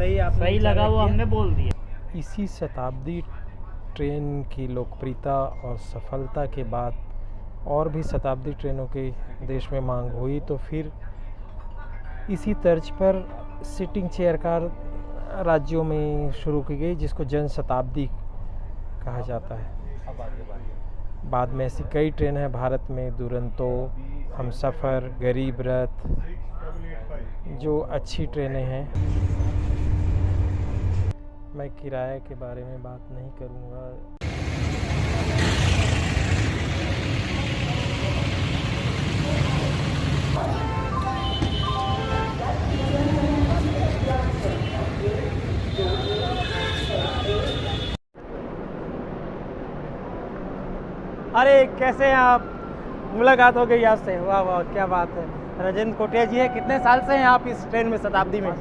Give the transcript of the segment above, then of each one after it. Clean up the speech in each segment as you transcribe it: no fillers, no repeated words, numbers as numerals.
सही आपने सही लगा वो हमने बोल दिया। इसी शताब्दी ट्रेन की लोकप्रियता और सफलता के बाद और भी शताब्दी ट्रेनों की देश में मांग हुई, तो फिर इसी तर्ज पर सिटिंग चेयर कार राज्यों में शुरू की गई, जिसको जन शताब्दी कहा जाता है। बाद में ऐसी कई ट्रेन हैं भारत में, दुरंतो, हमसफ़र, गरीब रथ, जो अच्छी ट्रेनें हैं। मैं किराए के बारे में बात नहीं करूँगा। अरे कैसे हैं आप? मुलाकात हो गई आपसे, वाह वाह क्या बात है। राजेंद्र कोटिया जी है, कितने साल से हैं आप इस ट्रेन में शताब्दी में?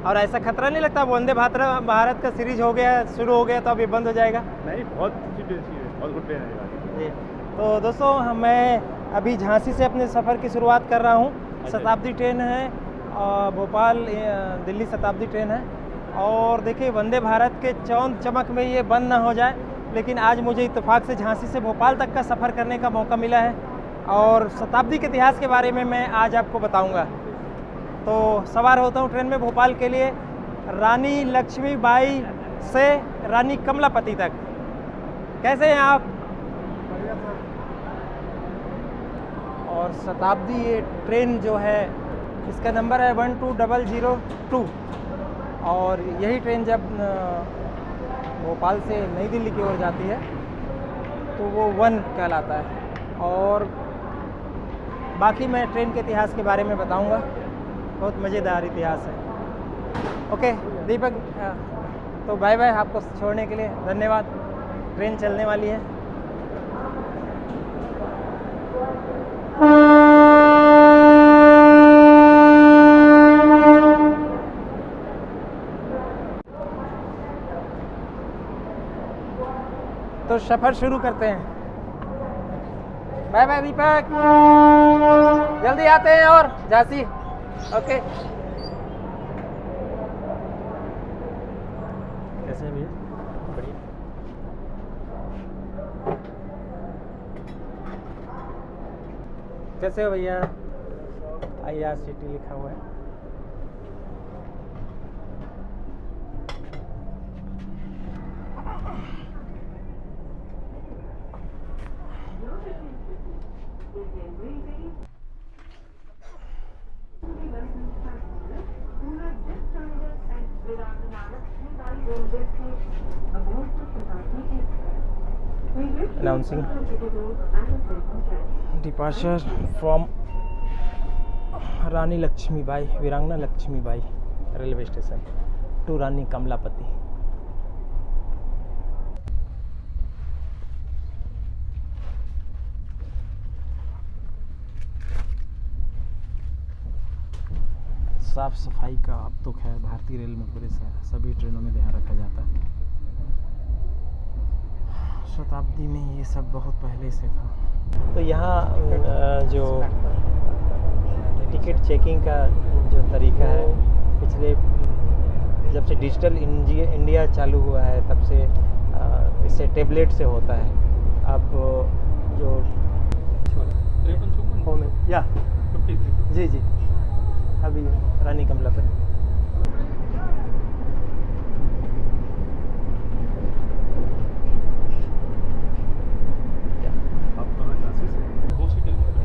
और ऐसा खतरा नहीं लगता वंदे भारत का सीरीज हो गया, शुरू हो गया तो अब ये बंद हो जाएगा? नहीं, बहुत अच्छी ट्रेन है, बहुत गुड ट्रेन है जी। तो दोस्तों मैं अभी झांसी से अपने सफ़र की शुरुआत कर रहा हूँ। शताब्दी ट्रेन है, भोपाल दिल्ली शताब्दी ट्रेन है। और देखिए वंदे भारत के चौंध चमक में ये बंद ना हो जाए, लेकिन आज मुझे इत्तेफाक से झांसी से भोपाल तक का सफ़र करने का मौका मिला है और शताब्दी के इतिहास के बारे में मैं आज आपको बताऊंगा। तो सवार होता हूँ ट्रेन में भोपाल के लिए, रानी लक्ष्मीबाई से रानी कमलापति तक। कैसे हैं आप? और शताब्दी ये ट्रेन जो है, इसका नंबर है 12002 और यही ट्रेन जब भोपाल से नई दिल्ली की ओर जाती है तो वो 1 कहलाता है। और बाकी मैं ट्रेन के इतिहास के बारे में बताऊंगा, बहुत मज़ेदार इतिहास है। ओके दीपक, तो बाय बाय, आपको छोड़ने के लिए धन्यवाद। ट्रेन चलने वाली है। तो सफ़र शुरू करते हैं। बाय बाय दीपक, जल्दी आते हैं और झांसी। ओके। कैसे हैं भैया? बढ़िया। कैसे हो भैया? IRCT लिखा हुआ है। Announcing departure from रानी लक्ष्मीबाई, वीरांगना लक्ष्मीबाई रेलवे स्टेशन टू रानी कमलापति। साफ सफाई का अब तो खैर भारतीय रेल में पूरे सभी ट्रेनों में ध्यान रखा जाता है। शताब्दी में ये सब बहुत पहले से था। तो यहाँ जो टिकट चेकिंग का जो तरीका है, पिछले जब से डिजिटल इंडिया चालू हुआ है तब से इससे टेबलेट से होता है। अब जो या जी जी अभी रानी कमलापति।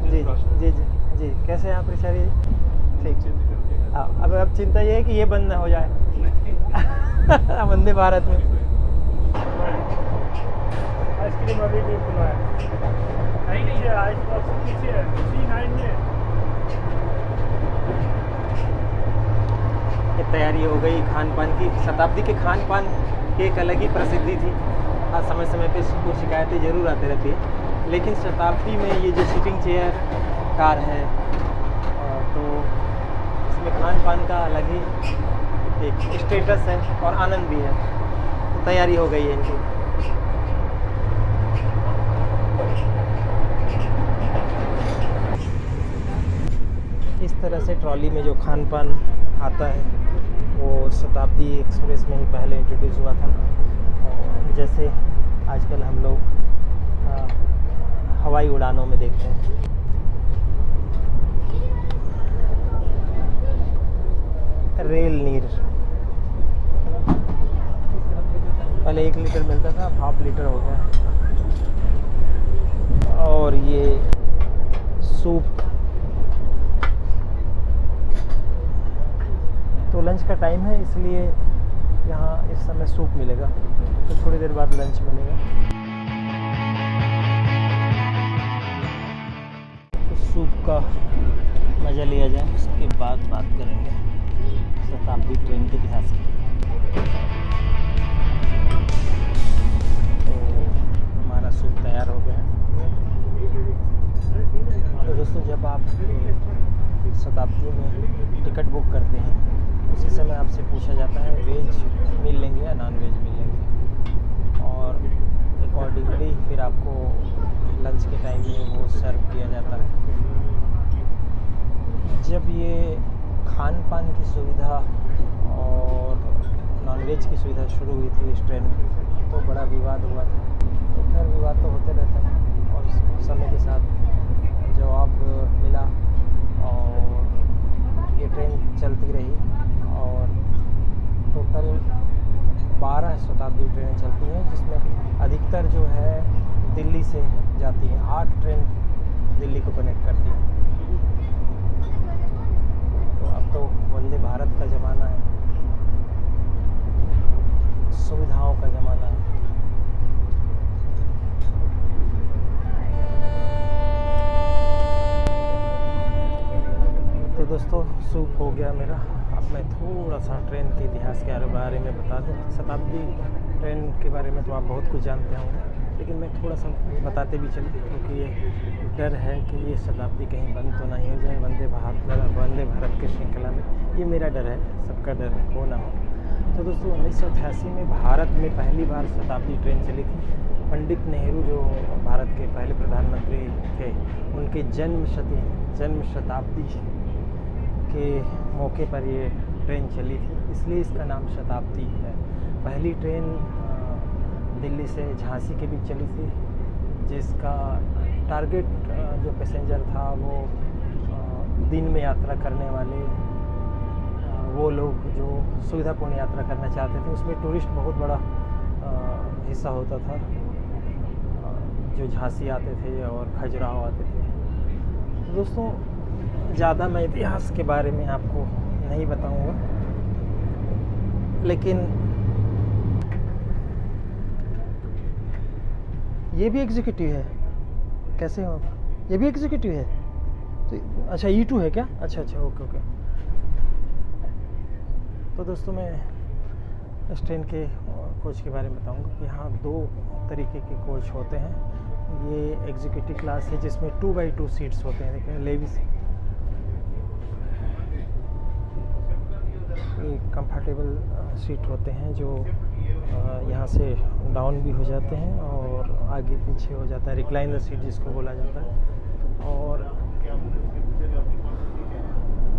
जी जी जी जी कैसे हैं आप ऋषारी जी? ठीक। अब चिंता ये है कि ये बंद ना हो जाए वंदे भारत में। आइसक्रीम अभी नहीं खुला है। नहीं है, आइसक्रीम पीछे है, C9 में। ये तैयारी हो गई खान पान की। शताब्दी के खान पान की एक अलग ही प्रसिद्धि थी। समय समय पे कुछ शिकायतें ज़रूर आती रहती है, लेकिन शताब्दी में ये जो सिटिंग चेयर कार है तो इसमें खान पान का अलग ही एक स्टेटस है और आनंद भी है। तो तैयारी हो गई है इनकी। इस तरह से ट्रॉली में जो खान पान आता है वो शताब्दी एक्सप्रेस में ही पहले इंट्रोड्यूस हुआ था। और जैसे आजकल हम लोग हवाई उड़ानों में देखते हैं। रेल नीर पहले 1 लीटर मिलता था, अब हाफ लीटर हो गया। और ये सूप, तो लंच का टाइम है इसलिए यहाँ इस समय सूप मिलेगा, तो थोड़ी देर बाद लंच मिलेगा। तो सूप का मज़ा लिया जाए, उसके बाद बात करेंगे शताब्दी ट्रेन के इतिहास की। तो हमारा सूप तैयार हो गया है। तो दोस्तों, जब आप शताब्दी में टिकट बुक करते हैं उसी समय आपसे पूछा जाता है वेज मील लेंगे या नॉन वेज मील लेंगे, और अकॉर्डिंगली फिर आपको लंच के टाइम में वो सर्व किया जाता है। जब ये खान पान की सुविधा और नॉनवेज की सुविधा शुरू हुई थी इस ट्रेन में, तो बड़ा विवाद हुआ था। तो खैर विवाद तो होते रहते हैं, और समय के साथ जवाब मिला और ये ट्रेन चलती रही। और टोटल 12 शताब्दी ट्रेनें चलती हैं, जिसमें अधिकतर जो है दिल्ली से जाती हैं। 8 ट्रेन दिल्ली को कनेक्ट करती हैं। तो अब तो वंदे भारत का ज़माना है, सुविधाओं का ज़माना है। तो दोस्तों, सूप हो गया मेरा। अब मैं थोड़ा सा ट्रेन के इतिहास के बारे में बता दूं। शताब्दी ट्रेन के बारे में तो आप बहुत कुछ जानते होंगे, लेकिन मैं थोड़ा सा बताते भी चलूँ, क्योंकि ये डर है कि ये शताब्दी कहीं बंद तो नहीं हो जाए वंदे भारत के श्रृंखला में। ये मेरा डर है, सबका डर हो ना हो। तो दोस्तों, 1988 में भारत में पहली बार शताब्दी ट्रेन चली थी। पंडित नेहरू जो भारत के पहले प्रधानमंत्री थे, उनके जन्म शताब्दी के मौके पर ये ट्रेन चली थी, इसलिए इसका नाम शताब्दी है। पहली ट्रेन दिल्ली से झांसी के बीच चली थी, जिसका टारगेट जो पैसेंजर था वो दिन में यात्रा करने वाले वो लोग जो सुविधापूर्ण यात्रा करना चाहते थे। उसमें टूरिस्ट बहुत बड़ा हिस्सा होता था, जो झांसी आते थे और खजुराहो आते थे। तो दोस्तों, ज़्यादा मैं इतिहास के बारे में आपको नहीं बताऊंगा, लेकिन ये भी एग्जीक्यूटिव है। कैसे हो आप? ये भी एग्जीक्यूटिव है? तो अच्छा, E2 है क्या? अच्छा, ओके। तो दोस्तों, मैं इस ट्रेन के कोच के बारे में बताऊंगा कि यहाँ 2 तरीके के कोच होते हैं। ये एग्जीक्यूटिव क्लास है, जिसमें 2x2 सीट्स होते हैं। देखिए, लेविस कंफर्टेबल सीट होते हैं, जो यहाँ से डाउन भी हो जाते हैं और आगे पीछे हो जाता है, रिक्लाइनर सीट जिसको बोला जाता है। और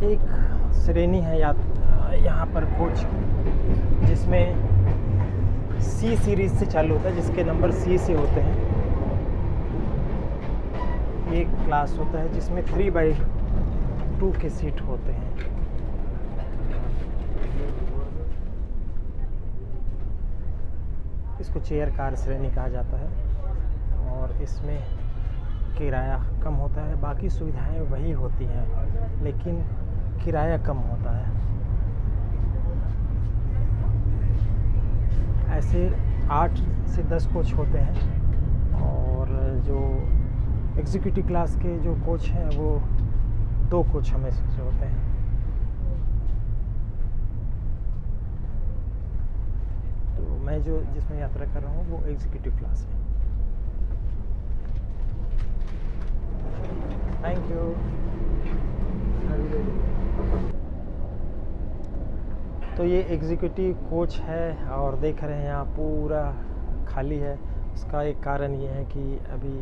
एक श्रेणी है यहाँ पर कोच, जिसमें C सीरीज़ से चालू होता है, जिसके नंबर C से होते हैं। एक क्लास होता है जिसमें 3x2 के सीट होते हैं। इसको चेयर कार श्रेणी कहा जाता है, और इसमें किराया कम होता है। बाकी सुविधाएं वही होती हैं, लेकिन किराया कम होता है। ऐसे 8 से 10 कोच होते हैं, और जो एग्जीक्यूटिव क्लास के जो कोच हैं वो 2 कोच हमेशा से होते हैं। तो मैं जिसमें यात्रा कर रहा हूँ वो एग्जीक्यूटिव क्लास है। Thank you. तो ये एग्जीक्यूटिव कोच है, और देख रहे हैं यहाँ पूरा खाली है। उसका एक कारण ये है कि अभी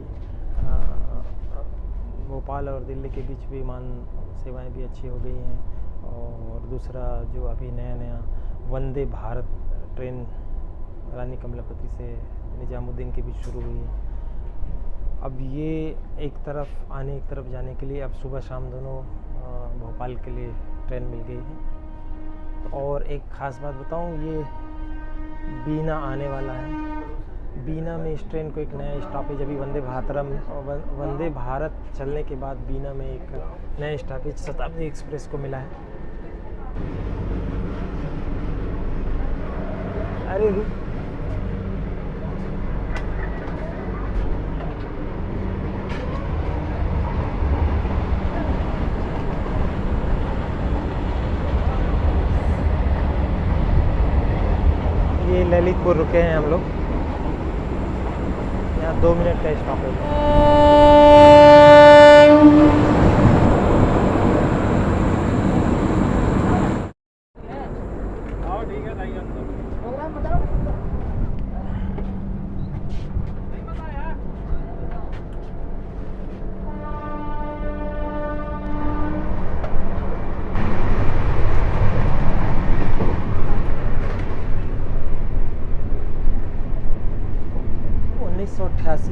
भोपाल और दिल्ली के बीच विमान सेवाएं भी अच्छी हो गई हैं, और दूसरा जो अभी नया वंदे भारत ट्रेन रानी कमलापति से निजामुद्दीन के बीच शुरू हुई है। अब ये एक तरफ आने एक तरफ जाने के लिए अब सुबह शाम दोनों भोपाल के लिए ट्रेन मिल गई है। और एक ख़ास बात बताऊं, ये बीना आने वाला है। बीना में इस ट्रेन को एक नया स्टॉपेज अभी वंदे भारत चलने के बाद बीना में एक नया स्टॉपेज शताब्दी एक्सप्रेस को मिला है। अरे ये ललितपुर रुके हैं हम लोग, यहाँ 2 मिनट का स्टॉपेज है।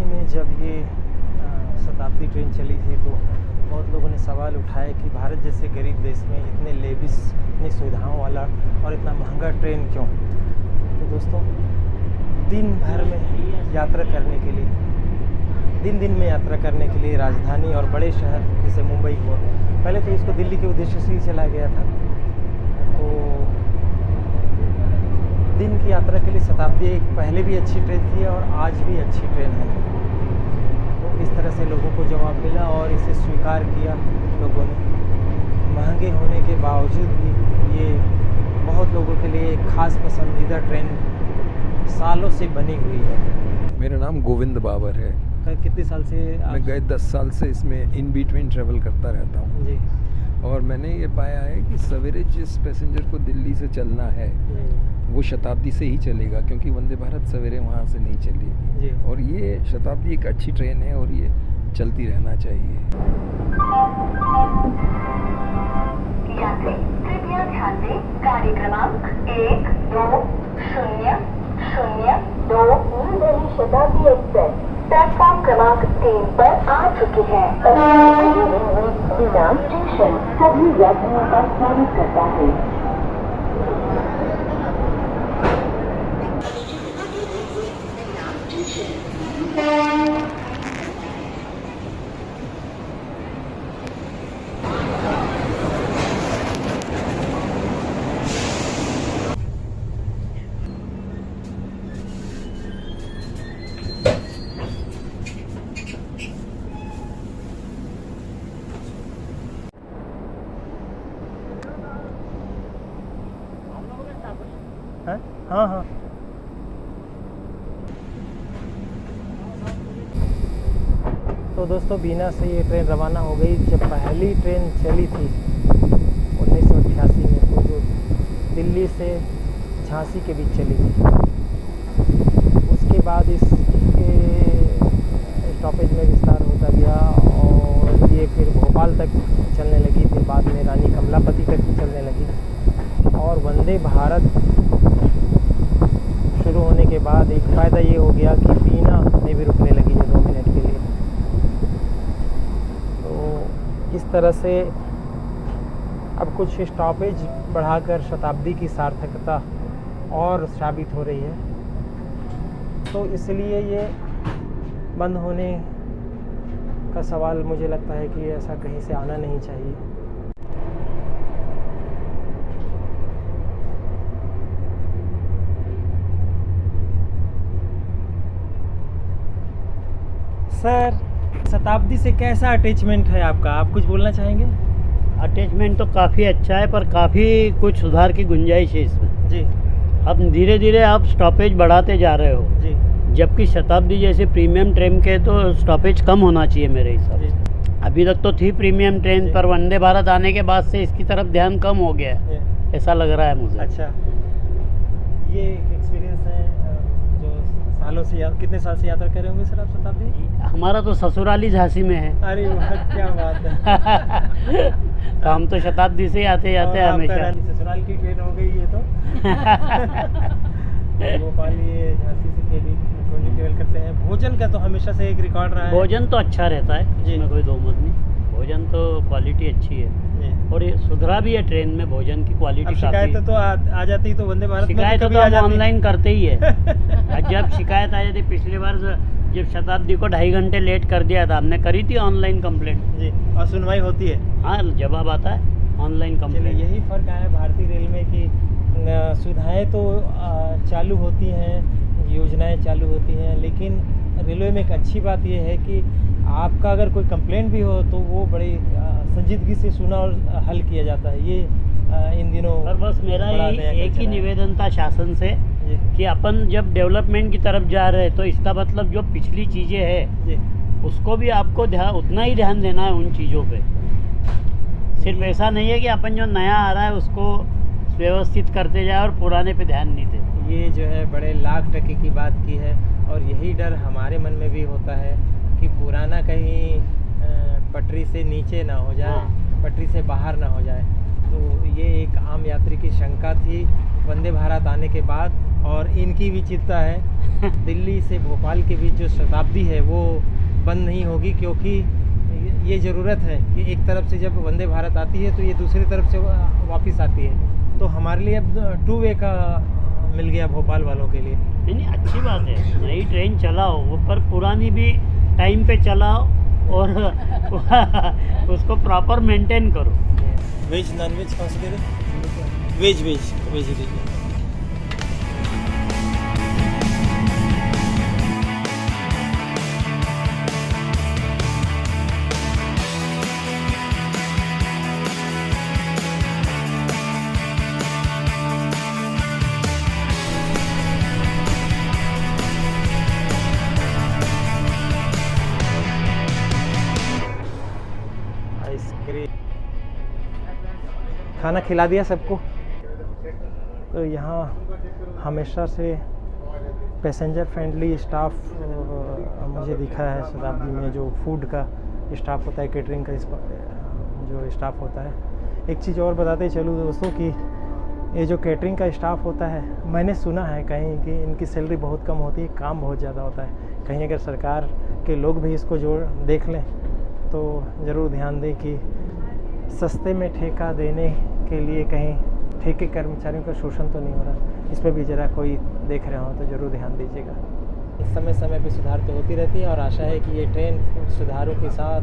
में जब ये शताब्दी ट्रेन चली थी तो बहुत लोगों ने सवाल उठाया कि भारत जैसे गरीब देश में इतने लेविस, इतनी सुविधाओं वाला और इतना महंगा ट्रेन क्यों। तो दोस्तों, दिन भर में यात्रा करने के लिए, दिन में यात्रा करने के लिए राजधानी और बड़े शहर जैसे मुंबई हुआ, पहले तो इसको दिल्ली के उद्देश्य से ही चला गया था, तो दिन की यात्रा के लिए शताब्दी एक पहले भी अच्छी ट्रेन थी और आज भी अच्छी ट्रेन है। तो इस तरह से लोगों को जवाब मिला और इसे स्वीकार किया लोगों ने। महंगे होने के बावजूद भी ये बहुत लोगों के लिए एक ख़ास पसंदीदा ट्रेन सालों से बनी हुई है। मेरा नाम गोविंद बाबर है। कितने साल से मैं गए 10 साल से इसमें इन बिटवीन ट्रेवल करता रहता हूँ जी। और मैंने ये पाया है कि सवेरे जिस पैसेंजर को दिल्ली से चलना है वो शताब्दी से ही चलेगा, क्योंकि वंदे भारत सवेरे वहाँ से नहीं चलेगी जी। और ये शताब्दी एक अच्छी ट्रेन है और ये चलती रहना चाहिए। यात्री कृपया ध्यान दें, गाड़ी क्रमांक 120002 new Delhi Shatabdi express platform क्रमांक 3 पर आ चुकी है। बिना स्टेशन सभी यात्रियों का स्वागत करता है। हाँ हाँ, तो दोस्तों बीना से ये ट्रेन रवाना हो गई। जब पहली ट्रेन चली थी 1988 में, तो जो दिल्ली से झांसी के बीच चली थी, उसके बाद इसके स्टॉपेज में विस्तार होता गया और ये फिर भोपाल तक चलने लगी, फिर बाद में रानी कमलापति तक चलने लगी। और वंदे भारत शुरू होने के बाद एक फ़ायदा ये हो गया कि बीना में भी रुकने लगी है 2 मिनट के लिए। तो इस तरह से अब कुछ स्टॉपेज बढ़ाकर शताब्दी की सार्थकता और साबित हो रही है, तो इसलिए ये बंद होने का सवाल मुझे लगता है कि ऐसा कहीं से आना नहीं चाहिए। सर, शताब्दी से कैसा अटैचमेंट है आपका? आप कुछ बोलना चाहेंगे? अटैचमेंट तो काफ़ी अच्छा है, पर काफ़ी कुछ सुधार की गुंजाइश है इसमें जी। अब धीरे धीरे आप स्टॉपेज बढ़ाते जा रहे हो जी, जबकि शताब्दी जैसे प्रीमियम ट्रेन के तो स्टॉपेज कम होना चाहिए मेरे हिसाब से। अभी तक तो थी प्रीमियम ट्रेन, पर वंदे भारत आने के बाद से इसकी तरफ ध्यान कम हो गया है, ऐसा लग रहा है मुझे। अच्छा, ये एक एक्सपीरियंस है जो सालों से कितने साल से यात्रा कर रहे होंगे सर आप शताब्दी? हमारा तो ससुराली झांसी में है। अरे वाह, क्या बात है। तो हम तो शताब्दी से आते जाते हैं हमेशा। ससुराल की ट्रेन हो गई ये तो। भोपाल ये झांसी से के बीच ट्रेवल करते हैं। भोजन का तो हमेशा से एक रिकॉर्ड रहा है। भोजन तो अच्छा रहता है, जी। इसमें कोई दो मत नहीं। भोजन तो क्वालिटी अच्छी है जी। और ये सुधरा भी है ट्रेन में, भोजन की अब क्वालिटी शिकायत काफ़ी। तो आ जाती तो वंदे भारत में शिकायत कभी तो आ हम जाती। ऑनलाइन करते ही है। और जब शिकायत आ जाती, पिछली बार जब शताब्दी को 2.5 घंटे लेट कर दिया था, हमने करी थी ऑनलाइन कंप्लेंट। जी, और सुनवाई होती है। हाँ, जवाब आता है ऑनलाइन चलिए, कंप्लेंट। यही फ़र्क आया भारतीय रेल में कि सुविधाएं तो चालू होती हैं, योजनाएं चालू होती हैं, लेकिन रेलवे में एक अच्छी बात यह है कि आपका अगर कोई कंप्लेंट भी हो तो वो बड़ी संजीदगी से सुना और हल किया जाता है। ये इन दिनों और बस मेरा बड़ा नया एक कल्चर ही है। निवेदन था शासन से जी कि अपन जब डेवलपमेंट की तरफ जा रहे हैं तो इसका मतलब जो पिछली चीज़ें हैं जी उसको भी आपको उतना ही ध्यान देना है उन चीज़ों पे। सिर्फ ऐसा नहीं है कि अपन जो नया आ रहा है उसको व्यवस्थित करते जाए और पुराने पे ध्यान नहीं दें। ये जो है बड़े लाख टके की बात की है, और यही डर हमारे मन में भी होता है कि पुराना कहीं पटरी से नीचे ना हो जाए, हाँ। पटरी से बाहर ना हो जाए। तो ये एक आम यात्री की शंका थी वंदे भारत आने के बाद, और इनकी भी चिंता है दिल्ली से भोपाल के बीच जो शताब्दी है वो बंद नहीं होगी, क्योंकि ये ज़रूरत है कि एक तरफ से जब वंदे भारत आती है तो ये दूसरी तरफ से वापस आती है। तो हमारे लिए अब 2 वे का मिल गया भोपाल वालों के लिए। नहीं, अच्छी बात है, नई ट्रेन चलाओ वो, पर पुरानी भी टाइम पे चलाओ और उसको प्रॉपर मेंटेन करो। वेज नॉन वेज कौन सी दे रहे? वेज ही दीजिए। आइसक्रीम खाना खिला दिया सबको। तो यहाँ हमेशा से पैसेंजर फ्रेंडली स्टाफ मुझे दिखा है शताब्दी में। जो फूड का स्टाफ होता है, केटरिंग का जो स्टाफ होता है। एक चीज़ और बताते चलूँ दोस्तों कि ये जो केटरिंग का स्टाफ होता है, मैंने सुना है कहीं कि इनकी सैलरी बहुत कम होती है, काम बहुत ज़्यादा होता है। कहीं अगर सरकार के लोग भी इसको देख लें तो ज़रूर ध्यान दें कि सस्ते में ठेका देने के लिए कहीं ठेके कर्मचारियों का शोषण तो नहीं हो रहा। इस पर भी ज़रा कोई देख रहे हो तो ज़रूर ध्यान दीजिएगा। समय समय पे सुधार तो होती रहती है, और आशा है कि ये ट्रेन सुधारों के साथ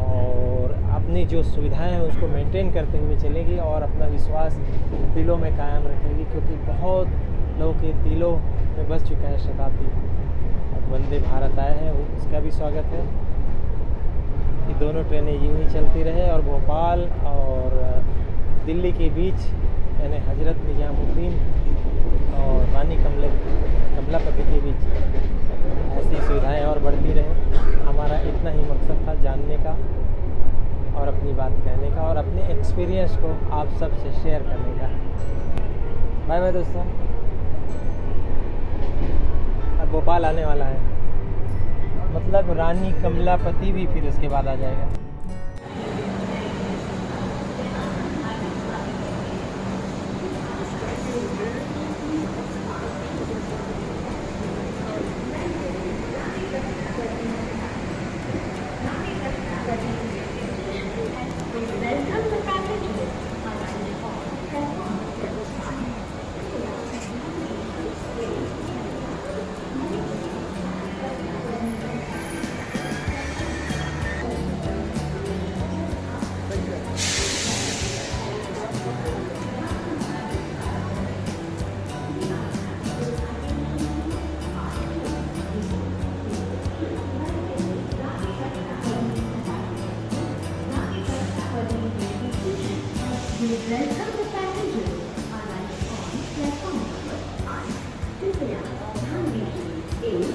और अपनी जो सुविधाएं हैं उसको मेंटेन करते हुए चलेगी और अपना विश्वास दिलों में कायम रखेगी, क्योंकि बहुत लोगों के दिलों में बस चुका है शताब्दी। अब वंदे भारत आए हैं, उसका भी स्वागत है। ये दोनों ट्रेनें यूँ ही चलती रहे और भोपाल और दिल्ली के बीच यानी हजरत निजामुद्दीन और रानी कमलापति के बीच ऐसी सुविधाएं और बढ़ती रहे। हमारा इतना ही मकसद था जानने का और अपनी बात कहने का और अपने एक्सपीरियंस को आप सब से शेयर करने का। बाय बाय दोस्तों। अब भोपाल आने वाला है, मतलब रानी कमलापति भी फिर उसके बाद आ जाएगा। Welcome the passengers. Arrived on platform number 8. कृपया ध्यान दीजिए, एक